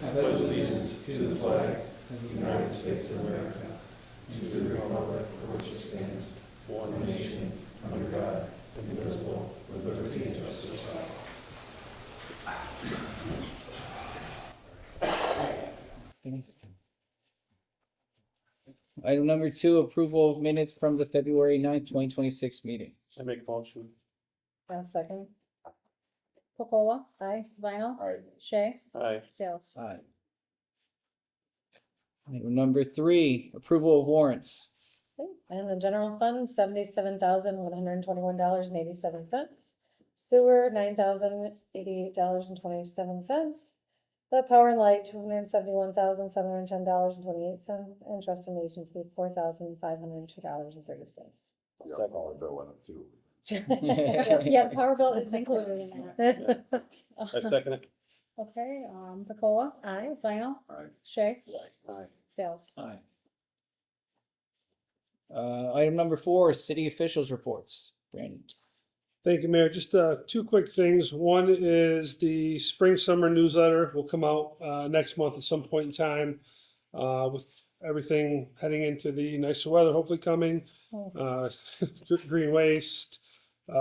I pledge allegiance to the flag of the United States of America and to the republic for which it stands, one nation, under God, indivisible, with liberty and justice for all. Item number 2, approval of minutes from the February 9th, 2026 meeting. I make a motion. Second. Pocola. Aye. Vinyl. Aye. Shay. Aye. Sales. Aye. Item number 3, approval of warrants. Okay. And the general fund, $77,121.87. Sewer, $9,088.27. The power and light, $271,710.28. And trust and agency, $4,502.30. Second. Bill went up too. Yeah, power bill is included in that. I second it. Okay, Pocola. Aye. Vinyl. Aye. Shay. Aye. Sales. Aye. Item number 4, city officials reports. Brandon. Thank you, Mayor. Just two quick things. One is the spring summer newsletter will come out next month at some point in time with everything heading into the nicer weather, hopefully coming. Green waste,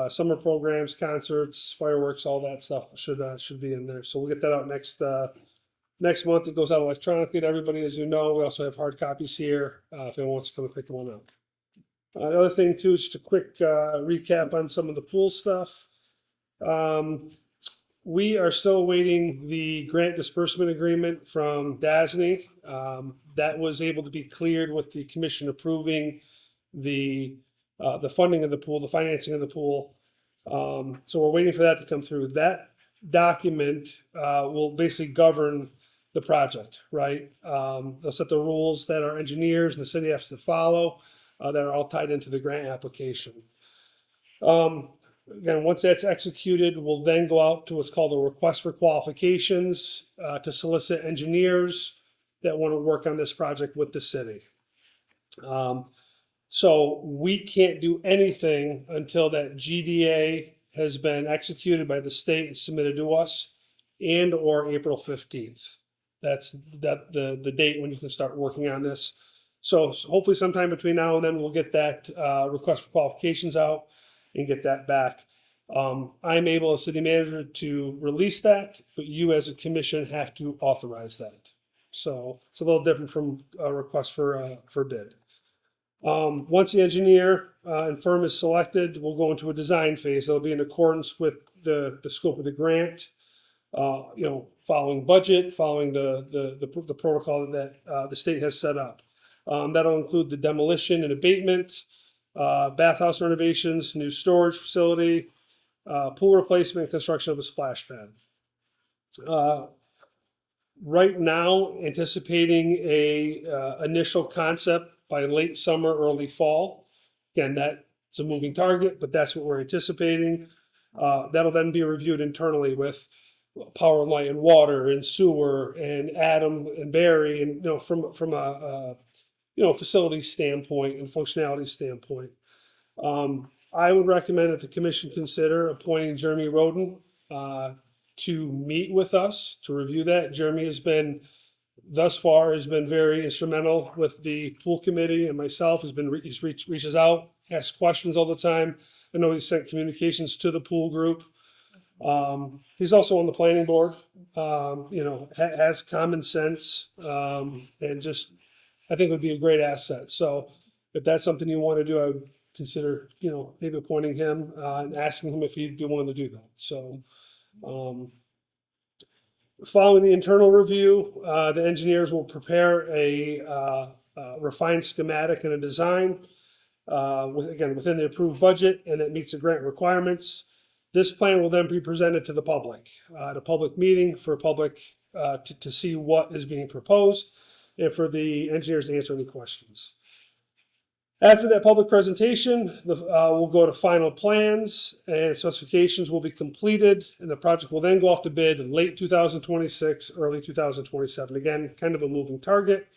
summer programs, concerts, fireworks, all that stuff should be in there. So we'll get that out next month. It goes out electronically to everybody, as you know. We also have hard copies here if anyone wants to come and pick one up. The other thing too is just a quick recap on some of the pool stuff. We are still awaiting the grant disbursement agreement from DASNY. That was able to be cleared with the commission approving the funding of the pool, the financing of the pool. So we're waiting for that to come through. That document will basically govern the project, right? They'll set the rules that our engineers and the city has to follow. That are all tied into the grant application. Again, once that's executed, we'll then go out to what's called a request for qualifications to solicit engineers that want to work on this project with the city. So we can't do anything until that GDA has been executed by the state and submitted to us, and or April 15th. That's the date when you can start working on this. So hopefully sometime between now and then we'll get that request for qualifications out and get that back. I'm able as city manager to release that, but you as a commission have to authorize that. So it's a little different from a request for bid. Once the engineer and firm is selected, we'll go into a design phase. That'll be in accordance with the scope of the grant. Following budget, following the protocol that the state has set up. That'll include the demolition and abatement, bathhouse renovations, new storage facility, pool replacement, construction of a splash pad. Right now, anticipating a initial concept by late summer, early fall. Again, that's a moving target, but that's what we're anticipating. That'll then be reviewed internally with power, light, and water, and sewer, and Adam and Barry, and from a facility standpoint and functionality standpoint. I would recommend that the commission consider appointing Jeremy Roden to meet with us to review that. Jeremy has been very instrumental with the pool committee and myself. He reaches out, asks questions all the time. I know he's sent communications to the pool group. He's also on the planning board. Has common sense and just. I think it would be a great asset. So if that's something you want to do, I would consider, maybe appointing him and asking him if he'd be willing to do that. So following the internal review, the engineers will prepare a refined schematic and a design, within the approved budget, and it meets the grant requirements. This plan will then be presented to the public, at a public meeting for public to see what is being proposed, and for the engineers to answer any questions. After that public presentation, we'll go to final plans and specifications will be completed, and the project will then go off to bid in late 2026, early 2027. Again, kind of a moving target,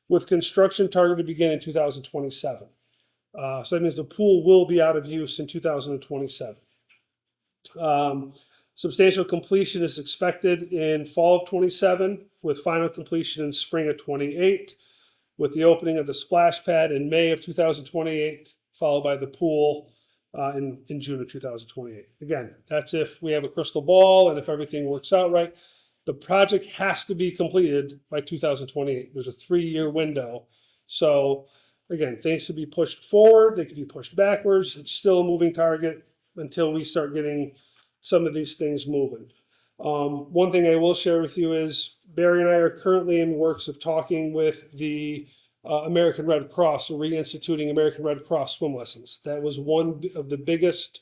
with construction targeted to begin in 2027. So that means the pool will be out of use in 2027. Substantial completion is expected in fall of 27, with final completion in spring of 28, with the opening of the splash pad in May of 2028, followed by the pool in June of 2028. Again, that's if we have a crystal ball and if everything works out right. The project has to be completed by 2028. There's a 3-year window. So again, things could be pushed forward, they could be pushed backwards. It's still a moving target until we start getting some of these things moving. One thing I will share with you is Barry and I are currently in works of talking with the American Red Cross, or reinstituting American Red Cross swim lessons. That was one of the biggest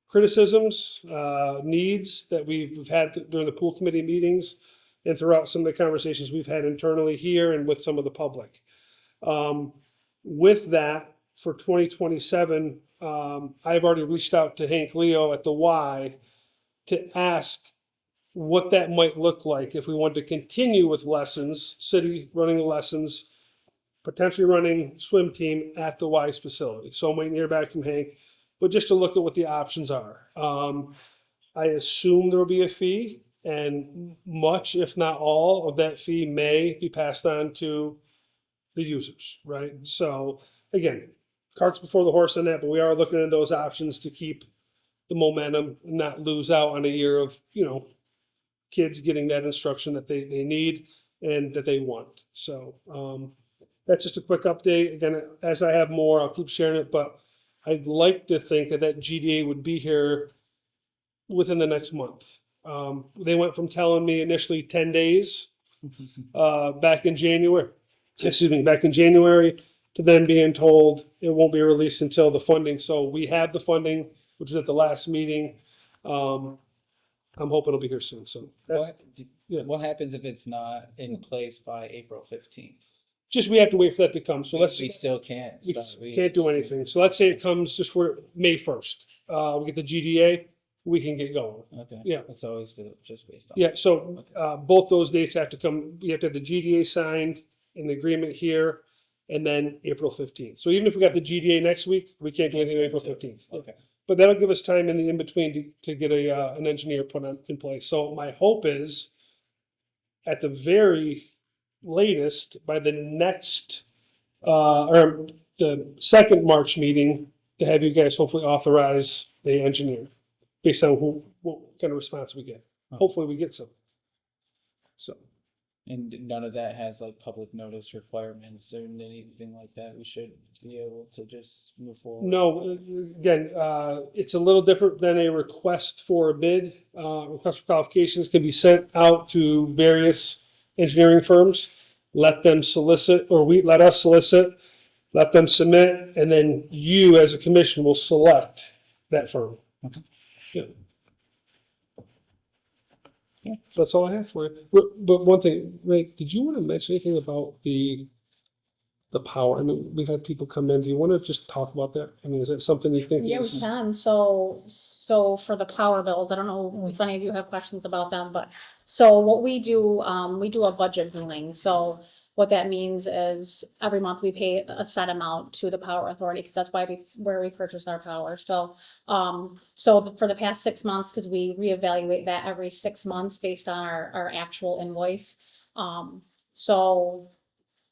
criticisms, needs that we've had during the pool committee meetings and throughout some of the conversations we've had internally here and with some of the public. With that, for 2027, I've already reached out to Hank Leo at the Y to ask what that might look like if we want to continue with lessons, city running lessons, potentially running swim team at the Y's facility. So I'm waiting to hear back from Hank, but just to look at what the options are. I assume there will be a fee, and much, if not all, of that fee may be passed on to the users, right? So again, carts before the horse on that, but we are looking at those options to keep the momentum and not lose out on a year of, kids getting that instruction that they need and that they want. So that's just a quick update. Again, as I have more, I'll keep sharing it, but I'd like to think that GDA would be here within the next month. They went from telling me initially 10 days back in January, to then being told it won't be released until the funding. So we have the funding, which was at the last meeting. I'm hoping it'll be here soon. So that's, What happens if it's not in place by April 15th? just, we have to wait for that to come. So let's, We still can't. we start. can't do anything. So let's say it comes just for May 1st. We get the GDA, we can get going. Okay. Yeah. It's always just based on. Yeah, so both those dates have to come, we have to have the GDA signed in the agreement here, and then April 15th. So even if we got the GDA next week, we can't do anything April 15th. Okay. But that'll give us time in the in-between to get an engineer put in place. So my hope is, at the very latest, by the next, or the second March meeting, to have you guys hopefully authorize the engineer based on what kind of response we get. Hopefully we get some. So. And none of that has like public notice requirements or anything like that. We should be able to just move forward. No, again, it's a little different than a request for a bid. Request for qualifications can be sent out to various engineering firms. Let them solicit, or let us solicit, let them submit, and then you as a commission will select that firm. Okay. Yeah. Yeah, that's all I have for you. But one thing, Ray, did you want to mention anything about the power? I mean, we've had people come in. Do you want to just talk about that? I mean, is that something you think Yeah, we is? can. So for the power bills, I don't know if any of you have questions about them, but so what we do a budget billing. So what that means is every month we pay a set amount to the power authority, because that's where we purchase our power. So for the past 6 months, because we reevaluate that every 6 months based on our actual invoice. So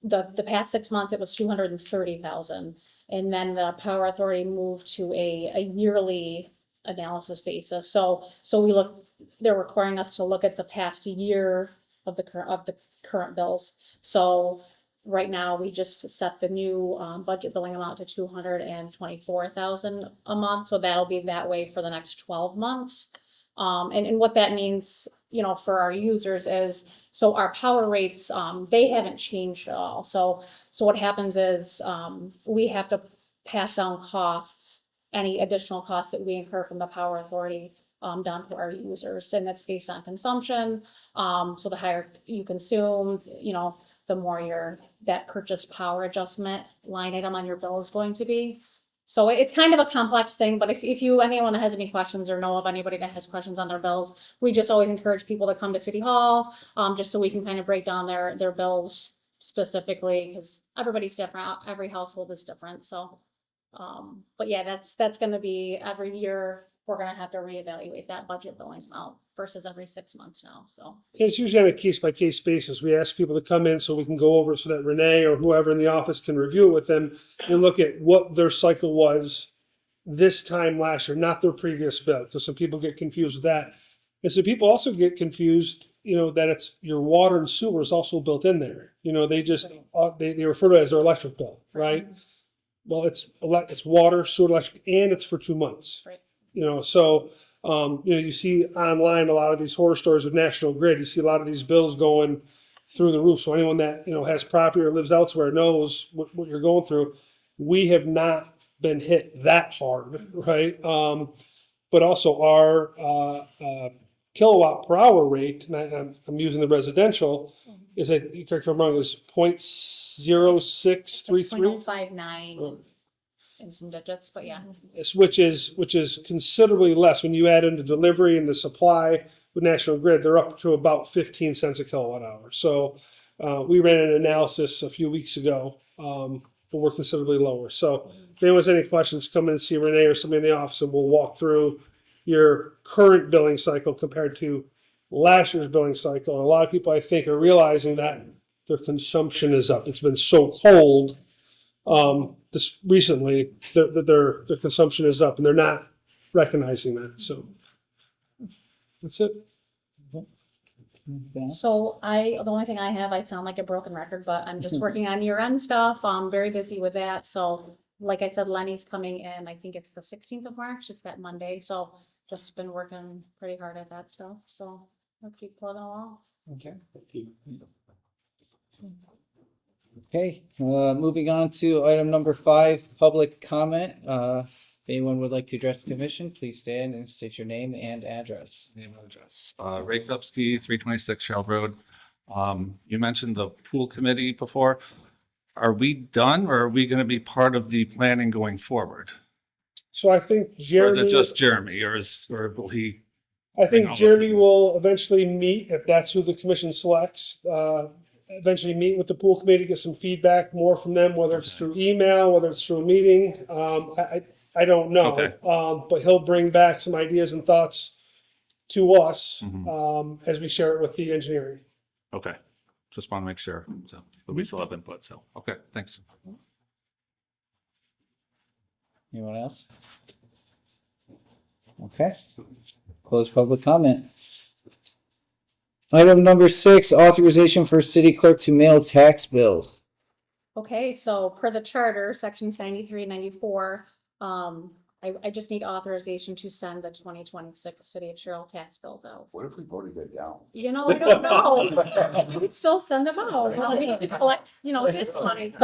the past 6 months, it was 230,000. And then the power authority moved to a yearly analysis basis. So they're requiring us to look at the past year of the current bills. So right now, we just set the new budget billing amount to 224,000 a month. So that'll be that way for the next 12 months. And what that means, for our users is, so our power rates, they haven't changed at all. So what happens is, we have to pass down costs, any additional costs that we incur from the power authority, down to our users, and that's based on consumption. So the higher you consume, the more that purchase power adjustment line item on your bill is going to be. So it's kind of a complex thing, but if anyone has any questions or know of anybody that has questions on their bills, we just always encourage people to come to City Hall, just so we can kind of break down their bills specifically, because everybody's different, every household is different. So, but yeah, that's going to be every year. we're gonna have to reevaluate that budget going out versus every 6 months now, so. It's usually on a case by case basis. We ask people to come in so we can go over it so that Renee or whoever in the office can review it with them and look at what their cycle was this time last year, not their previous bill, because some people get confused with that. And some people also get confused, that it's your water and sewer is also built in there. They just, they refer to it as their electric bill, right? Well, it's water, sewer, electric, and it's for 2 months. Right. So, you see online a lot of these horror stories of National Grid. You see a lot of these bills going through the roof. So anyone that, has property or lives elsewhere knows what you're going through. We have not been hit that hard, right? But also our kilowatt per hour rate, and I'm using the residential, is that, correct me if I'm wrong, is 0.0633? 0.059 in some digits, but yeah. Which is considerably less when you add in the delivery and the supply with National Grid. They're up to about 15 cents a kilowatt hour. So we ran an analysis a few weeks ago, but we're considerably lower. So if anyone has any questions, come in and see Renee or somebody in the office, and we'll walk through your current billing cycle compared to last year's billing cycle. And a lot of people, I think, are realizing that their consumption is up. It's been so cold this recently that their consumption is up, and they're not recognizing that. So that's it. So the only thing I have, I sound like a broken record, but I'm just working on year-end stuff. I'm very busy with that. So like I said, Lenny's coming in, I think it's the 16th of March, it's that Monday. So just been working pretty hard at that stuff. So I'll keep plugging along. Okay. Okay, moving on to item number 5, public comment. If anyone would like to address the commission, please stand and state your name and address. Name and address. Ray Kupsky, 326 Sherrill Road. You mentioned the pool committee before. Are we done, or are we going to be part of the planning going forward? So I think Or is Jeremy. it just Jeremy, or will he? I think all Jeremy listed? will eventually meet, if that's who the commission selects, eventually meet with the pool committee, get some feedback more from them, whether it's through email, whether it's through a meeting. I don't know. Okay. But he'll bring back some ideas and thoughts to us Mhm. as we share it with the engineering. Okay, just want to make sure. So, but we still have input. So, okay, thanks. Anyone else? Okay. Close public comment. Item number 6, authorization for city clerk to mail tax bills. Okay, so per the charter, sections 93 and 94, I just need authorization to send the 2026 City of Sherrill tax bills out. What if we voted that down? I don't know. We'd still send them out. We need to collect, his money.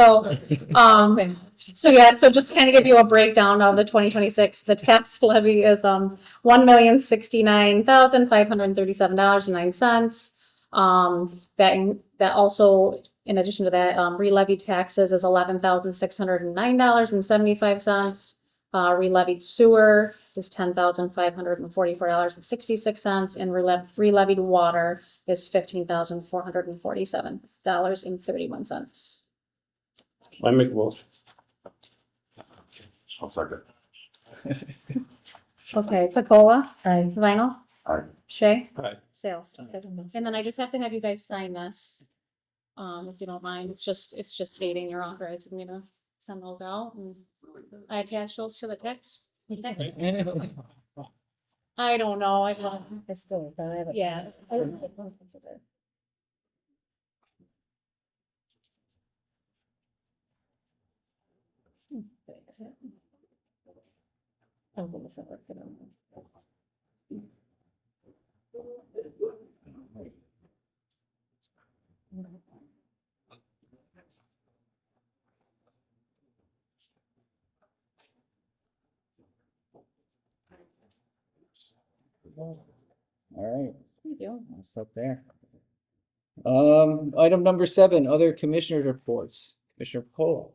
So yeah, so just kind of give you a breakdown of the 2026, the tax levy is, $1,069,537.09. That also, in addition to that, re-levied taxes is $11,609.75. Re-levied sewer is $10,544.66, and re-levied water is $15,447.31. I make a motion. I'll second. Okay, Pacola. Aye. Vinyl. Aye. Shay. Aye. Sales. And then I just have to have you guys sign this, if you don't mind. It's just stating you're authorizing me to send those out, and I attach those to the text. I don't know. I still, yeah. All right, Thank you. what's up there? Item number 7, other commissioner reports. Commissioner Pola,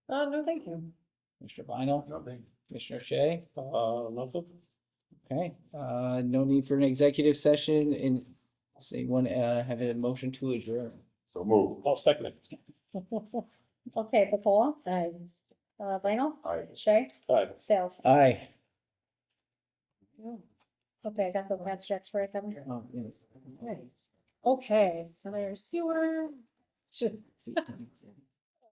No, thank you. Commissioner Vinyl, Nothing. Commissioner Shea. Nothing. Okay, no need for an executive session, and does anyone have a motion to adjourn? So move. I'll second it. Okay, Pacola. Aye. Vinyl. Aye. Shay. Aye. Sales. Aye. Okay, I got the abstracts for it, Kevin. Oh, yes. Okay, so there's fewer.